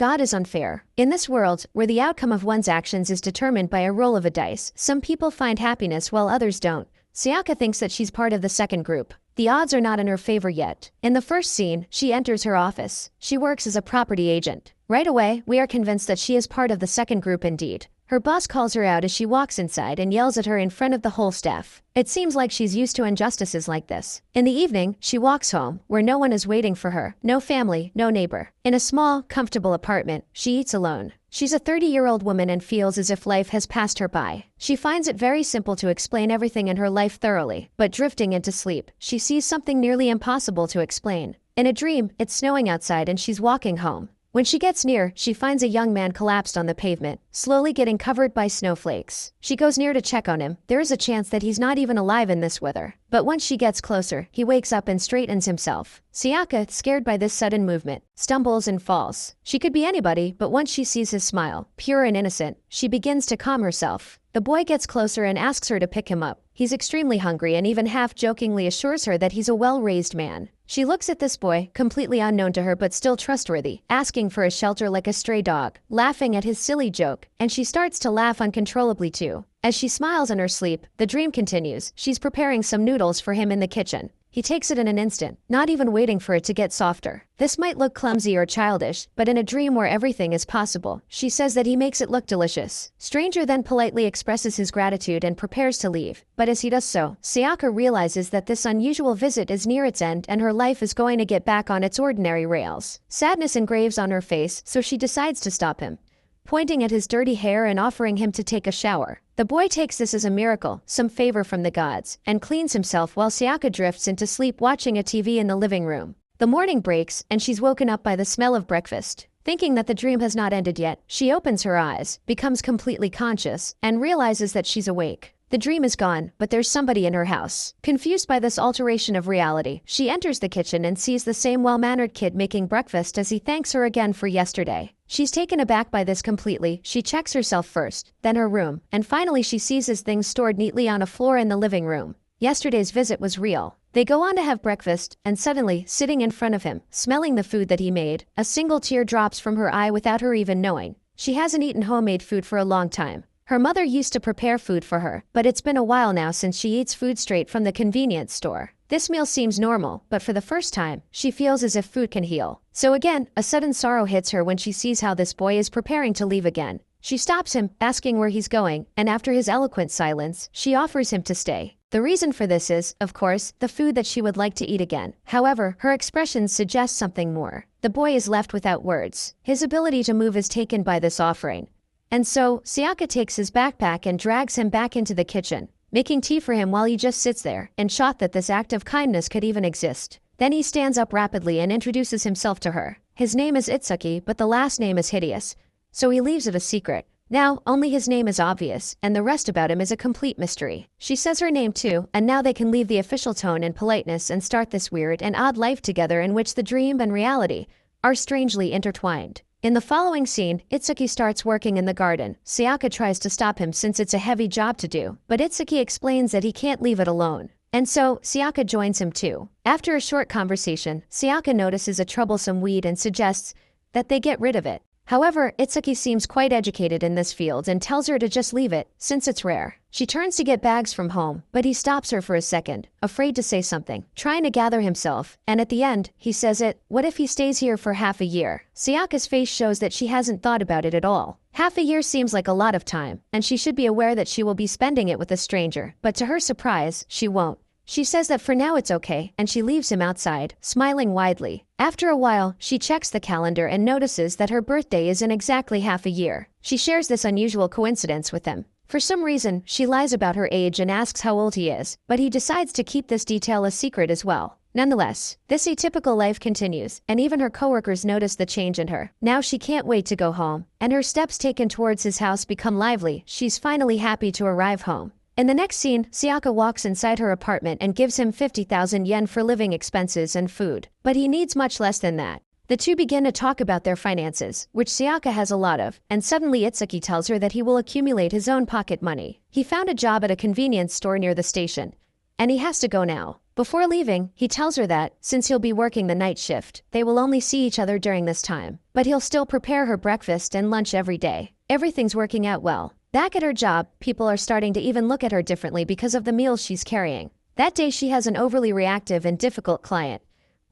God is unfair. In this world, where the outcome of one's actions is determined by a roll of a dice, some people find happiness while others don't. Sayaka thinks that she's part of the second group. The odds are not in her favor yet. In the first scene, she enters her office. She works as a property agent. Right away, we are convinced that she is part of the second group indeed. Her boss calls her out as she walks inside and yells at her in front of the whole staff. It seems like she's used to injustices like this. In the evening, she walks home, where no one is waiting for her. No family, no neighbor. In a small, comfortable apartment, she eats alone. She's a 30-year-old woman and feels as if life has passed her by. She finds it very simple to explain everything in her life thoroughly, but drifting into sleep, she sees something nearly impossible to explain. In a dream, it's snowing outside and she's walking home. When she gets near, she finds a young man collapsed on the pavement, slowly getting covered by snowflakes. She goes near to check on him. There is a chance that he's not even alive in this weather. But once she gets closer, he wakes up and straightens himself. Sayaka, scared by this sudden movement, stumbles and falls. She could be anybody, but once she sees his smile, pure and innocent, she begins to calm herself. The boy gets closer and asks her to pick him up. He's extremely hungry and even half-jokingly assures her that he's a well-raised man. She looks at this boy, completely unknown to her but still trustworthy, asking for a shelter like a stray dog, laughing at his silly joke, and she starts to laugh uncontrollably too. As she smiles in her sleep, the dream continues. She's preparing some noodles for him in the kitchen. He takes it in an instant, not even waiting for it to get softer. This might look clumsy or childish, but in a dream where everything is possible, she says that he makes it look delicious. Stranger then politely expresses his gratitude and prepares to leave. But as he does so, Sayaka realizes that this unusual visit is near its end and her life is going to get back on its ordinary rails. Sadness engraves on her face, so she decides to stop him, pointing at his dirty hair and offering him to take a shower. The boy takes this as a miracle, some favor from the gods, and cleans himself while Sayaka drifts into sleep watching a TV in the living room. The morning breaks, and she's woken up by the smell of breakfast. Thinking that the dream has not ended yet, she opens her eyes, becomes completely conscious, and realizes that she's awake. The dream is gone, but there's somebody in her house. Confused by this alteration of reality, she enters the kitchen and sees the same well-mannered kid making breakfast as he thanks her again for yesterday. She's taken aback by this completely. She checks herself first, then her room, and finally she sees his things stored neatly on a floor in the living room. Yesterday's visit was real. They go on to have breakfast, and suddenly, sitting in front of him, smelling the food that he made, a single tear drops from her eye without her even knowing. She hasn't eaten homemade food for a long time. Her mother used to prepare food for her, but it's been a while now since she eats food straight from the convenience store. This meal seems normal, but for the first time, she feels as if food can heal. So again, a sudden sorrow hits her when she sees how this boy is preparing to leave again. She stops him, asking where he's going, and after his eloquent silence, she offers him to stay. The reason for this is, of course, the food that she would like to eat again. However, her expressions suggest something more. The boy is left without words. His ability to move is taken by this offering. And so, Sayaka takes his backpack and drags him back into the kitchen, making tea for him while he just sits there, in shock that this act of kindness could even exist. Then he stands up rapidly and introduces himself to her. His name is Itsuki, but the last name is hideous, so he leaves it a secret. Now, only his name is obvious, and the rest about him is a complete mystery. She says her name too, and now they can leave the official tone and politeness and start this weird and odd life together in which the dream and reality are strangely intertwined. In the following scene, Itsuki starts working in the garden. Sayaka tries to stop him since it's a heavy job to do, but Itsuki explains that he can't leave it alone. And so, Sayaka joins him too. After a short conversation, Sayaka notices a troublesome weed and suggests that they get rid of it. However, Itsuki seems quite educated in this field and tells her to just leave it, since it's rare. She turns to get bags from home, but he stops her for a second, afraid to say something, trying to gather himself, and at the end, he says it. What if he stays here for half a year? Sayaka's face shows that she hasn't thought about it at all. Half a year seems like a lot of time, and she should be aware that she will be spending it with a stranger, but to her surprise, she won't. She says that for now it's okay, and she leaves him outside, smiling widely. After a while, she checks the calendar and notices that her birthday is in exactly half a year. She shares this unusual coincidence with him. For some reason, she lies about her age and asks how old he is, but he decides to keep this detail a secret as well. Nonetheless, this atypical life continues, and even her coworkers notice the change in her. Now she can't wait to go home, and her steps taken towards his house become lively. She's finally happy to arrive home. In the next scene, Sayaka walks inside her apartment and gives him 50,000 yen for living expenses and food. But he needs much less than that. The two begin to talk about their finances, which Sayaka has a lot of, and suddenly Itsuki tells her that he will accumulate his own pocket money. He found a job at a convenience store near the station, and he has to go now. Before leaving, he tells her that, since he'll be working the night shift, they will only see each other during this time. But he'll still prepare her breakfast and lunch every day. Everything's working out well. Back at her job, people are starting to even look at her differently because of the meals she's carrying. That day she has an overly reactive and difficult client,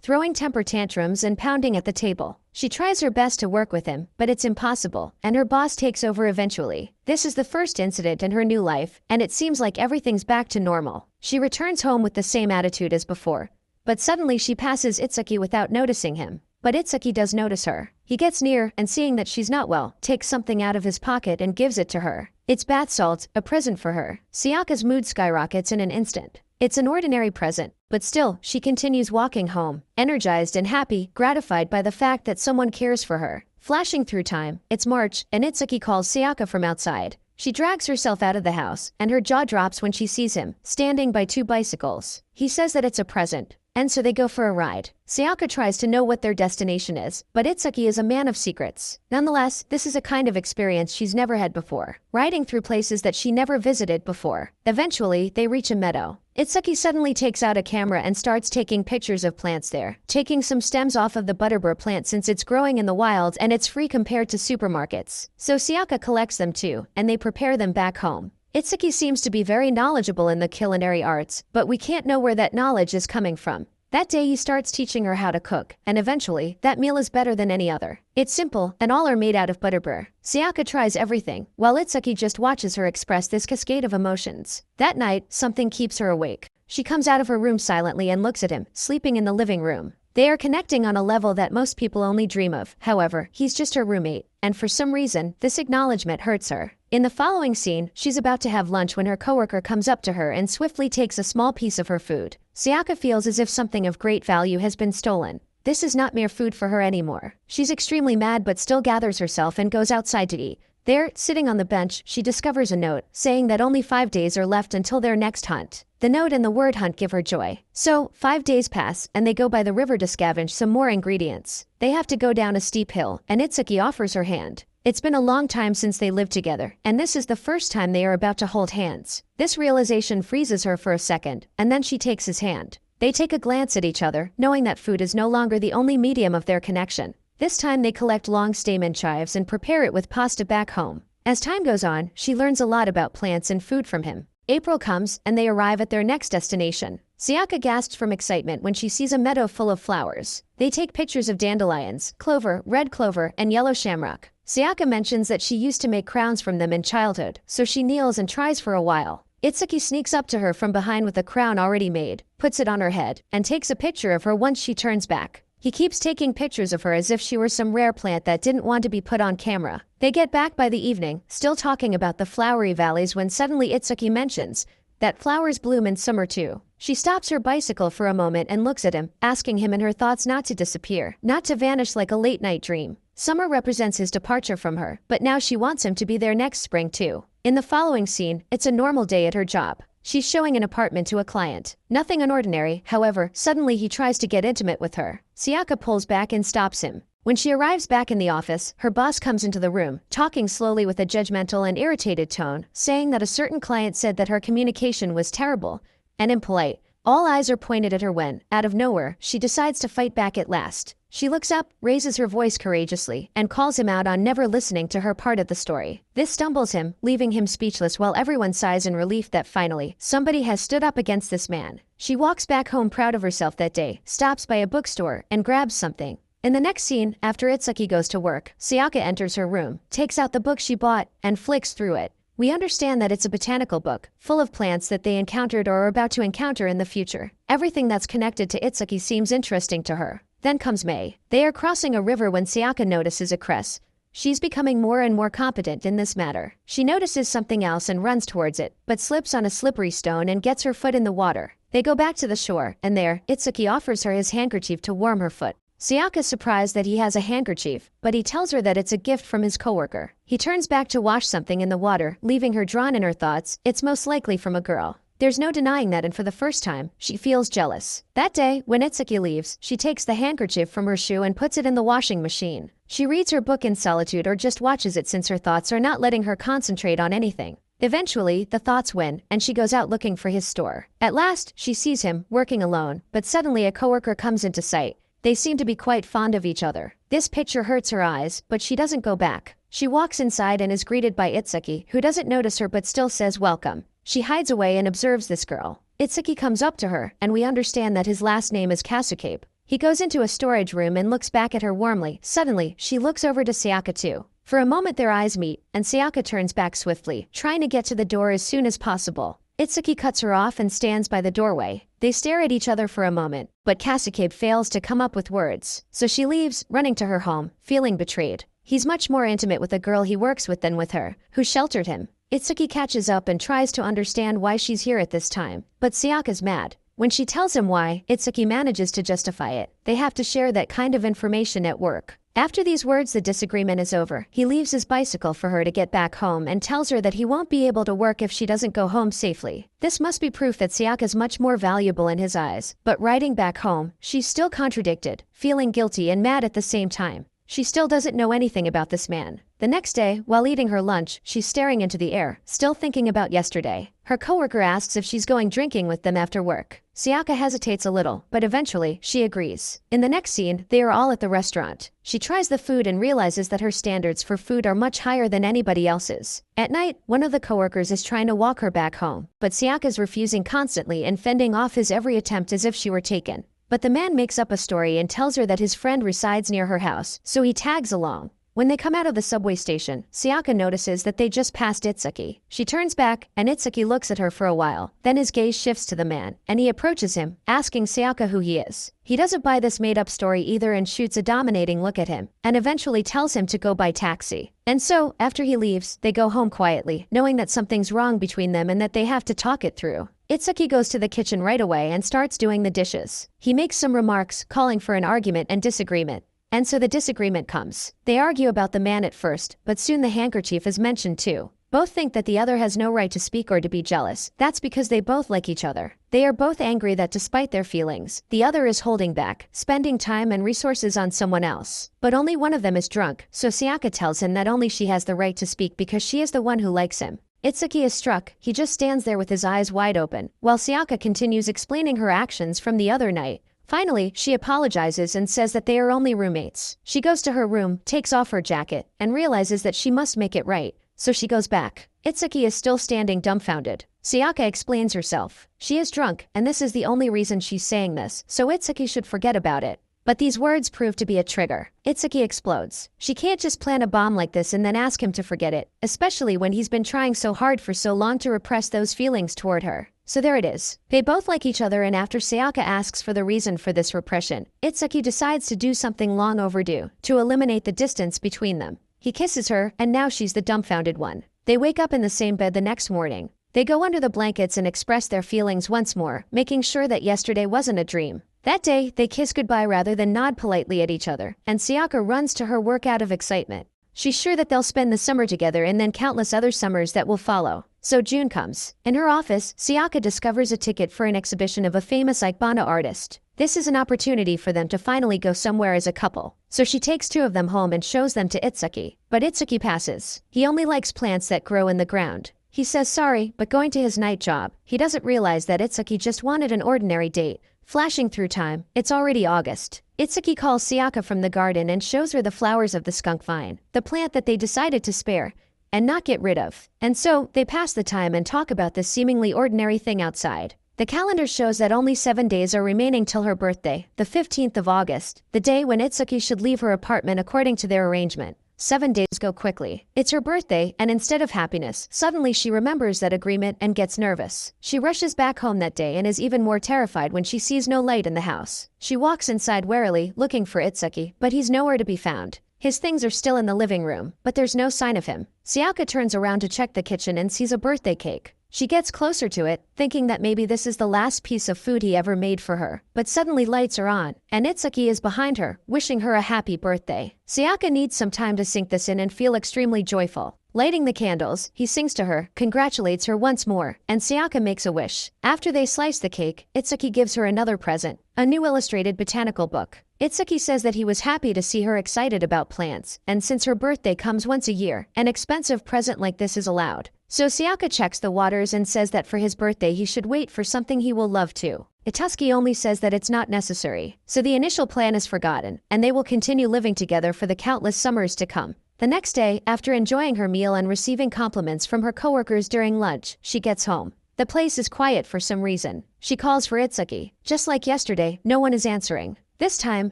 throwing temper tantrums and pounding at the table. She tries her best to work with him, but it's impossible, and her boss takes over eventually. This is the first incident in her new life, and it seems like everything's back to normal. She returns home with the same attitude as before, but suddenly she passes Itsuki without noticing him. But Itsuki does notice her. He gets near and, seeing that she's not well, takes something out of his pocket and gives it to her. It's bath salt, a present for her. Sayaka's mood skyrockets in an instant. It's an ordinary present, but still, she continues walking home, energized and happy, gratified by the fact that someone cares for her. Flashing through time, it's March, and Itsuki calls Sayaka from outside. She drags herself out of the house, and her jaw drops when she sees him, standing by two bicycles. He says that it's a present, and so they go for a ride. Sayaka tries to know what their destination is, but Itsuki is a man of secrets. Nonetheless, this is a kind of experience she's never had before, riding through places that she never visited before. Eventually, they reach a meadow. Itsuki suddenly takes out a camera and starts taking pictures of plants there, taking some stems off of the butterbur plant since it's growing in the wild and it's free compared to supermarkets. So Sayaka collects them too, and they prepare them back home. Itsuki seems to be very knowledgeable in the culinary arts, but we can't know where that knowledge is coming from. That day he starts teaching her how to cook, and eventually, that meal is better than any other. It's simple, and all are made out of butterbur. Sayaka tries everything, while Itsuki just watches her express this cascade of emotions. That night, something keeps her awake. She comes out of her room silently and looks at him, sleeping in the living room. They are connecting on a level that most people only dream of. However, he's just her roommate, and for some reason, this acknowledgement hurts her. In the following scene, she's about to have lunch when her coworker comes up to her and swiftly takes a small piece of her food. Sayaka feels as if something of great value has been stolen. This is not mere food for her anymore. She's extremely mad but still gathers herself and goes outside to eat. There, sitting on the bench, she discovers a note, saying that only 5 days are left until their next hunt. The note and the word hunt give her joy. So, 5 days pass, and they go by the river to scavenge some more ingredients. They have to go down a steep hill, and Itsuki offers her hand. It's been a long time since they lived together, and this is the first time they are about to hold hands. This realization freezes her for a second, and then she takes his hand. They take a glance at each other, knowing that food is no longer the only medium of their connection. This time they collect long stamen chives and prepare it with pasta back home. As time goes on, she learns a lot about plants and food from him. April comes, and they arrive at their next destination. Sayaka gasps from excitement when she sees a meadow full of flowers. They take pictures of dandelions, clover, red clover, and yellow shamrock. Sayaka mentions that she used to make crowns from them in childhood, so she kneels and tries for a while. Itsuki sneaks up to her from behind with a crown already made, puts it on her head, and takes a picture of her once she turns back. He keeps taking pictures of her as if she were some rare plant that didn't want to be put on camera. They get back by the evening, still talking about the flowery valleys when suddenly Itsuki mentions that flowers bloom in summer too. She stops her bicycle for a moment and looks at him, asking him in her thoughts not to disappear, not to vanish like a late-night dream. Summer represents his departure from her, but now she wants him to be there next spring too. In the following scene, it's a normal day at her job. She's showing an apartment to a client. Nothing unordinary, however, suddenly he tries to get intimate with her. Sayaka pulls back and stops him. When she arrives back in the office, her boss comes into the room, talking slowly with a judgmental and irritated tone, saying that a certain client said that her communication was terrible and impolite. All eyes are pointed at her when, out of nowhere, she decides to fight back at last. She looks up, raises her voice courageously, and calls him out on never listening to her part of the story. This stumbles him, leaving him speechless while everyone sighs in relief that finally, somebody has stood up against this man. She walks back home proud of herself that day, stops by a bookstore, and grabs something. In the next scene, after Itsuki goes to work, Sayaka enters her room, takes out the book she bought, and flicks through it. We understand that it's a botanical book, full of plants that they encountered or are about to encounter in the future. Everything that's connected to Itsuki seems interesting to her. Then comes May. They are crossing a river when Sayaka notices a cress. She's becoming more and more competent in this matter. She notices something else and runs towards it, but slips on a slippery stone and gets her foot in the water. They go back to the shore, and there, Itsuki offers her his handkerchief to warm her foot. Sayaka's surprised that he has a handkerchief, but he tells her that it's a gift from his coworker. He turns back to wash something in the water, leaving her drawn in her thoughts. It's most likely from a girl. There's no denying that, and for the first time, she feels jealous. That day, when Itsuki leaves, she takes the handkerchief from her shoe and puts it in the washing machine. She reads her book in solitude or just watches it since her thoughts are not letting her concentrate on anything. Eventually, the thoughts win, and she goes out looking for his store. At last, she sees him, working alone, but suddenly a coworker comes into sight. They seem to be quite fond of each other. This picture hurts her eyes, but she doesn't go back. She walks inside and is greeted by Itsuki, who doesn't notice her but still says welcome. She hides away and observes this girl. Itsuki comes up to her, and we understand that his last name is Kasukabe. He goes into a storage room and looks back at her warmly. Suddenly, she looks over to Sayaka too. For a moment their eyes meet, and Sayaka turns back swiftly, trying to get to the door as soon as possible. Itsuki cuts her off and stands by the doorway. They stare at each other for a moment, but Kasukabe fails to come up with words, so she leaves, running to her home, feeling betrayed. He's much more intimate with the girl he works with than with her, who sheltered him. Itsuki catches up and tries to understand why she's here at this time, but Sayaka's mad. When she tells him why, Itsuki manages to justify it. They have to share that kind of information at work. After these words, the disagreement is over. He leaves his bicycle for her to get back home and tells her that he won't be able to work if she doesn't go home safely. This must be proof that Sayaka's much more valuable in his eyes. But riding back home, she's still contradicted, feeling guilty and mad at the same time. She still doesn't know anything about this man. The next day, while eating her lunch, she's staring into the air, still thinking about yesterday. Her coworker asks if she's going drinking with them after work. Sayaka hesitates a little, but eventually, she agrees. In the next scene, they are all at the restaurant. She tries the food and realizes that her standards for food are much higher than anybody else's. At night, one of the coworkers is trying to walk her back home, but Sayaka's refusing constantly and fending off his every attempt as if she were taken. But the man makes up a story and tells her that his friend resides near her house, so he tags along. When they come out of the subway station, Sayaka notices that they just passed Itsuki. She turns back, and Itsuki looks at her for a while. Then his gaze shifts to the man, and he approaches him, asking Sayaka who he is. He doesn't buy this made-up story either and shoots a dominating look at him, and eventually tells him to go by taxi. And so, after he leaves, they go home quietly, knowing that something's wrong between them and that they have to talk it through. Itsuki goes to the kitchen right away and starts doing the dishes. He makes some remarks, calling for an argument and disagreement. And so the disagreement comes. They argue about the man at first, but soon the handkerchief is mentioned too. Both think that the other has no right to speak or to be jealous. That's because they both like each other. They are both angry that despite their feelings, the other is holding back, spending time and resources on someone else. But only one of them is drunk, so Sayaka tells him that only she has the right to speak because she is the one who likes him. Itsuki is struck. He just stands there with his eyes wide open, while Sayaka continues explaining her actions from the other night. Finally, she apologizes and says that they are only roommates. She goes to her room, takes off her jacket, and realizes that she must make it right, so she goes back. Itsuki is still standing dumbfounded. Sayaka explains herself. She is drunk, and this is the only reason she's saying this, so Itsuki should forget about it. But these words prove to be a trigger. Itsuki explodes. She can't just plant a bomb like this and then ask him to forget it, especially when he's been trying so hard for so long to repress those feelings toward her. So there it is. They both like each other, and after Sayaka asks for the reason for this repression, Itsuki decides to do something long overdue, to eliminate the distance between them. He kisses her, and now she's the dumbfounded one. They wake up in the same bed the next morning. They go under the blankets and express their feelings once more, making sure that yesterday wasn't a dream. That day, they kiss goodbye rather than nod politely at each other, and Sayaka runs to her work out of excitement. She's sure that they'll spend the summer together and then countless other summers that will follow. So June comes. In her office, Sayaka discovers a ticket for an exhibition of a famous Ikebana artist. This is an opportunity for them to finally go somewhere as a couple. So she takes two of them home and shows them to Itsuki. But Itsuki passes. He only likes plants that grow in the ground. He says sorry, but going to his night job, he doesn't realize that Itsuki just wanted an ordinary date. Flashing through time, it's already August. Itsuki calls Sayaka from the garden and shows her the flowers of the skunk vine, the plant that they decided to spare and not get rid of. And so, they pass the time and talk about this seemingly ordinary thing outside. The calendar shows that only 7 days are remaining till her birthday, the 15th of August, the day when Itsuki should leave her apartment according to their arrangement. 7 days go quickly. It's her birthday, and instead of happiness, suddenly she remembers that agreement and gets nervous. She rushes back home that day and is even more terrified when she sees no light in the house. She walks inside warily, looking for Itsuki, but he's nowhere to be found. His things are still in the living room, but there's no sign of him. Sayaka turns around to check the kitchen and sees a birthday cake. She gets closer to it, thinking that maybe this is the last piece of food he ever made for her. But suddenly lights are on, and Itsuki is behind her, wishing her a happy birthday. Sayaka needs some time to sink this in and feel extremely joyful. Lighting the candles, he sings to her, congratulates her once more, and Sayaka makes a wish. After they slice the cake, Itsuki gives her another present, a new illustrated botanical book. Itsuki says that he was happy to see her excited about plants, and since her birthday comes once a year, an expensive present like this is allowed. So Sayaka checks the waters and says that for his birthday he should wait for something he will love too. Itsuki only says that it's not necessary, so the initial plan is forgotten, and they will continue living together for the countless summers to come. The next day, after enjoying her meal and receiving compliments from her coworkers during lunch, she gets home. The place is quiet for some reason. She calls for Itsuki. Just like yesterday, no one is answering. This time,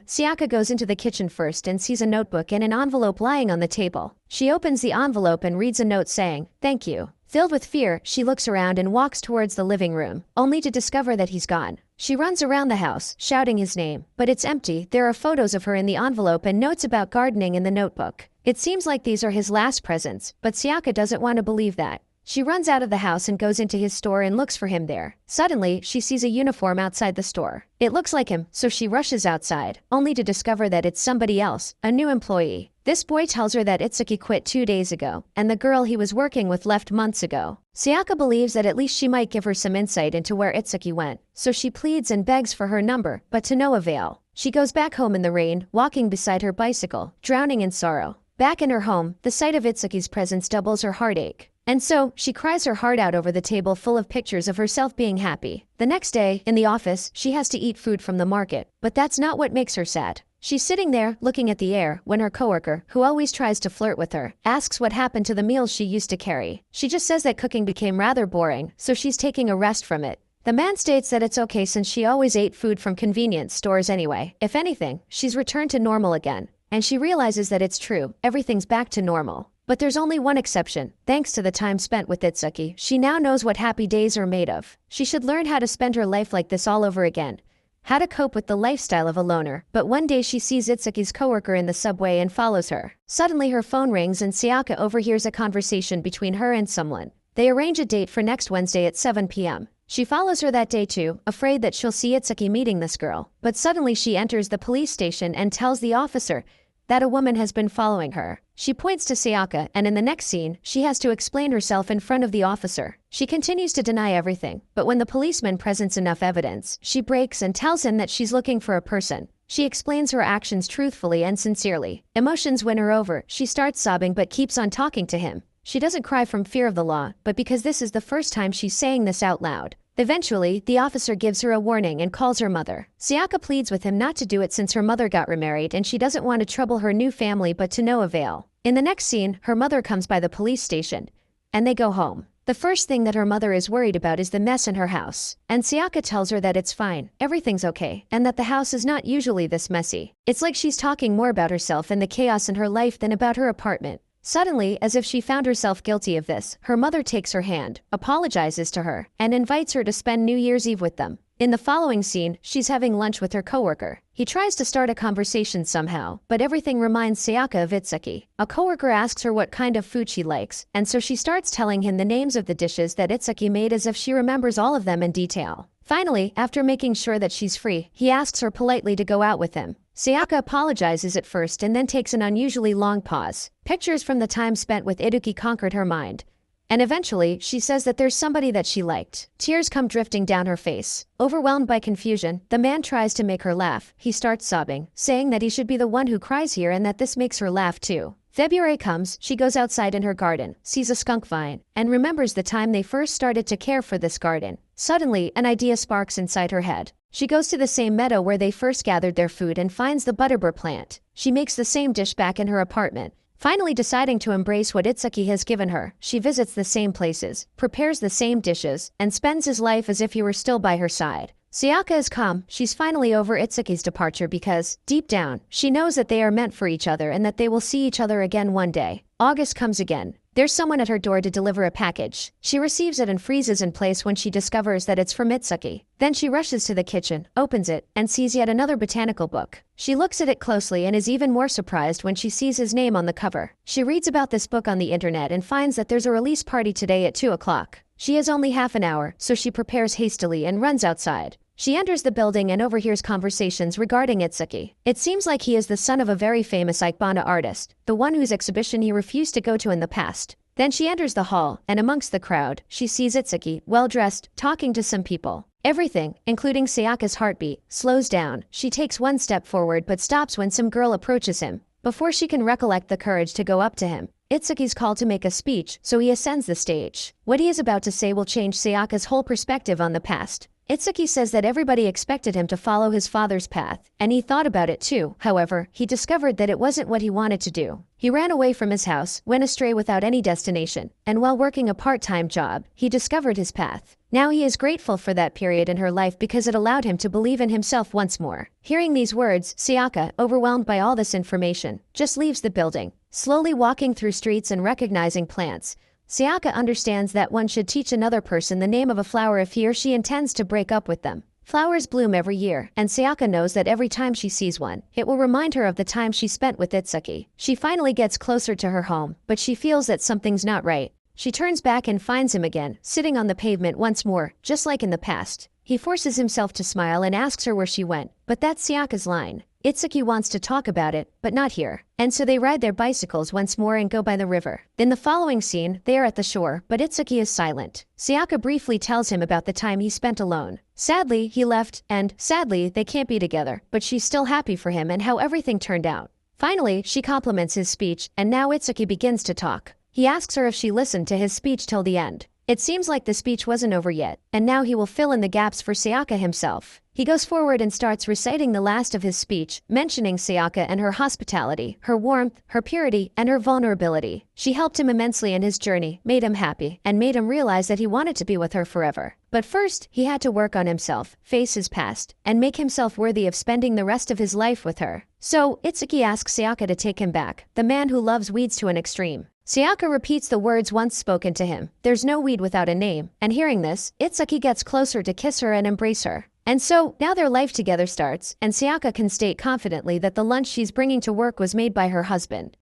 Sayaka goes into the kitchen first and sees a notebook and an envelope lying on the table. She opens the envelope and reads a note saying, "Thank you." Filled with fear, she looks around and walks towards the living room, only to discover that he's gone. She runs around the house, shouting his name, but it's empty. There are photos of her in the envelope and notes about gardening in the notebook. It seems like these are his last presents, but Sayaka doesn't want to believe that. She runs out of the house and goes into his store and looks for him there. Suddenly, she sees a uniform outside the store. It looks like him, so she rushes outside, only to discover that it's somebody else, a new employee. This boy tells her that Itsuki quit 2 days ago, and the girl he was working with left months ago. Sayaka believes that at least she might give her some insight into where Itsuki went, so she pleads and begs for her number, but to no avail. She goes back home in the rain, walking beside her bicycle, drowning in sorrow. Back in her home, the sight of Itsuki's presence doubles her heartache. And so, she cries her heart out over the table full of pictures of herself being happy. The next day, in the office, she has to eat food from the market, but that's not what makes her sad. She's sitting there, looking at the air, when her coworker, who always tries to flirt with her, asks what happened to the meals she used to carry. She just says that cooking became rather boring, so she's taking a rest from it. The man states that it's okay since she always ate food from convenience stores anyway. If anything, she's returned to normal again. And she realizes that it's true, everything's back to normal. But there's only one exception. Thanks to the time spent with Itsuki, she now knows what happy days are made of. She should learn how to spend her life like this all over again. How to cope with the lifestyle of a loner. But one day she sees Itsuki's coworker in the subway and follows her. Suddenly her phone rings and Sayaka overhears a conversation between her and someone. They arrange a date for next Wednesday at 7 p.m. She follows her that day too, afraid that she'll see Itsuki meeting this girl. But suddenly she enters the police station and tells the officer that a woman has been following her. She points to Sayaka, and in the next scene, she has to explain herself in front of the officer. She continues to deny everything, but when the policeman presents enough evidence, she breaks and tells him that she's looking for a person. She explains her actions truthfully and sincerely. Emotions win her over. She starts sobbing but keeps on talking to him. She doesn't cry from fear of the law, but because this is the first time she's saying this out loud. Eventually, the officer gives her a warning and calls her mother. Sayaka pleads with him not to do it since her mother got remarried and she doesn't want to trouble her new family, but to no avail. In the next scene, her mother comes by the police station, and they go home. The first thing that her mother is worried about is the mess in her house, and Sayaka tells her that it's fine, everything's okay, and that the house is not usually this messy. It's like she's talking more about herself and the chaos in her life than about her apartment. Suddenly, as if she found herself guilty of this, her mother takes her hand, apologizes to her, and invites her to spend New Year's Eve with them. In the following scene, she's having lunch with her coworker. He tries to start a conversation somehow, but everything reminds Sayaka of Itsuki. A coworker asks her what kind of food she likes, and so she starts telling him the names of the dishes that Itsuki made as if she remembers all of them in detail. Finally, after making sure that she's free, he asks her politely to go out with him. Sayaka apologizes at first and then takes an unusually long pause. Pictures from the time spent with Itsuki conquered her mind. And eventually, she says that there's somebody that she liked. Tears come drifting down her face. Overwhelmed by confusion, the man tries to make her laugh. He starts sobbing, saying that he should be the one who cries here and that this makes her laugh too. February comes, she goes outside in her garden, sees a skunk vine, and remembers the time they first started to care for this garden. Suddenly, an idea sparks inside her head. She goes to the same meadow where they first gathered their food and finds the butterbur plant. She makes the same dish back in her apartment. Finally deciding to embrace what Itsuki has given her, she visits the same places, prepares the same dishes, and spends his life as if he were still by her side. Sayaka is calm. She's finally over Itsuki's departure because, deep down, she knows that they are meant for each other and that they will see each other again one day. August comes again. There's someone at her door to deliver a package. She receives it and freezes in place when she discovers that it's from Itsuki. Then she rushes to the kitchen, opens it, and sees yet another botanical book. She looks at it closely and is even more surprised when she sees his name on the cover. She reads about this book on the internet and finds that there's a release party today at 2 o'clock. She has only half an hour, so she prepares hastily and runs outside. She enters the building and overhears conversations regarding Itsuki. It seems like he is the son of a very famous Ikebana artist, the one whose exhibition he refused to go to in the past. Then she enters the hall, and amongst the crowd, she sees Itsuki, well-dressed, talking to some people. Everything, including Sayaka's heartbeat, slows down. She takes one step forward but stops when some girl approaches him. Before she can recollect the courage to go up to him, Itsuki's called to make a speech, so he ascends the stage. What he is about to say will change Sayaka's whole perspective on the past. Itsuki says that everybody expected him to follow his father's path, and he thought about it too. However, he discovered that it wasn't what he wanted to do. He ran away from his house, went astray without any destination, and while working a part-time job, he discovered his path. Now he is grateful for that period in her life because it allowed him to believe in himself once more. Hearing these words, Sayaka, overwhelmed by all this information, just leaves the building. Slowly walking through streets and recognizing plants, Sayaka understands that one should teach another person the name of a flower if he or she intends to break up with them. Flowers bloom every year, and Sayaka knows that every time she sees one, it will remind her of the time she spent with Itsuki. She finally gets closer to her home, but she feels that something's not right. She turns back and finds him again, sitting on the pavement once more, just like in the past. He forces himself to smile and asks her where she went, but that's Sayaka's line. Itsuki wants to talk about it, but not here. And so they ride their bicycles once more and go by the river. In the following scene, they are at the shore, but Itsuki is silent. Sayaka briefly tells him about the time he spent alone. Sadly, he left, and sadly, they can't be together, but she's still happy for him and how everything turned out. Finally, she compliments his speech, and now Itsuki begins to talk. He asks her if she listened to his speech till the end. It seems like the speech wasn't over yet, and now he will fill in the gaps for Sayaka himself. He goes forward and starts reciting the last of his speech, mentioning Sayaka and her hospitality, her warmth, her purity, and her vulnerability. She helped him immensely in his journey, made him happy, and made him realize that he wanted to be with her forever. But first, he had to work on himself, face his past, and make himself worthy of spending the rest of his life with her. So, Itsuki asks Sayaka to take him back, the man who loves weeds to an extreme. Sayaka repeats the words once spoken to him, "There's no weed without a name," and hearing this, Itsuki gets closer to kiss her and embrace her. And so, now their life together starts, and Sayaka can state confidently that the lunch she's bringing to work was made by her husband.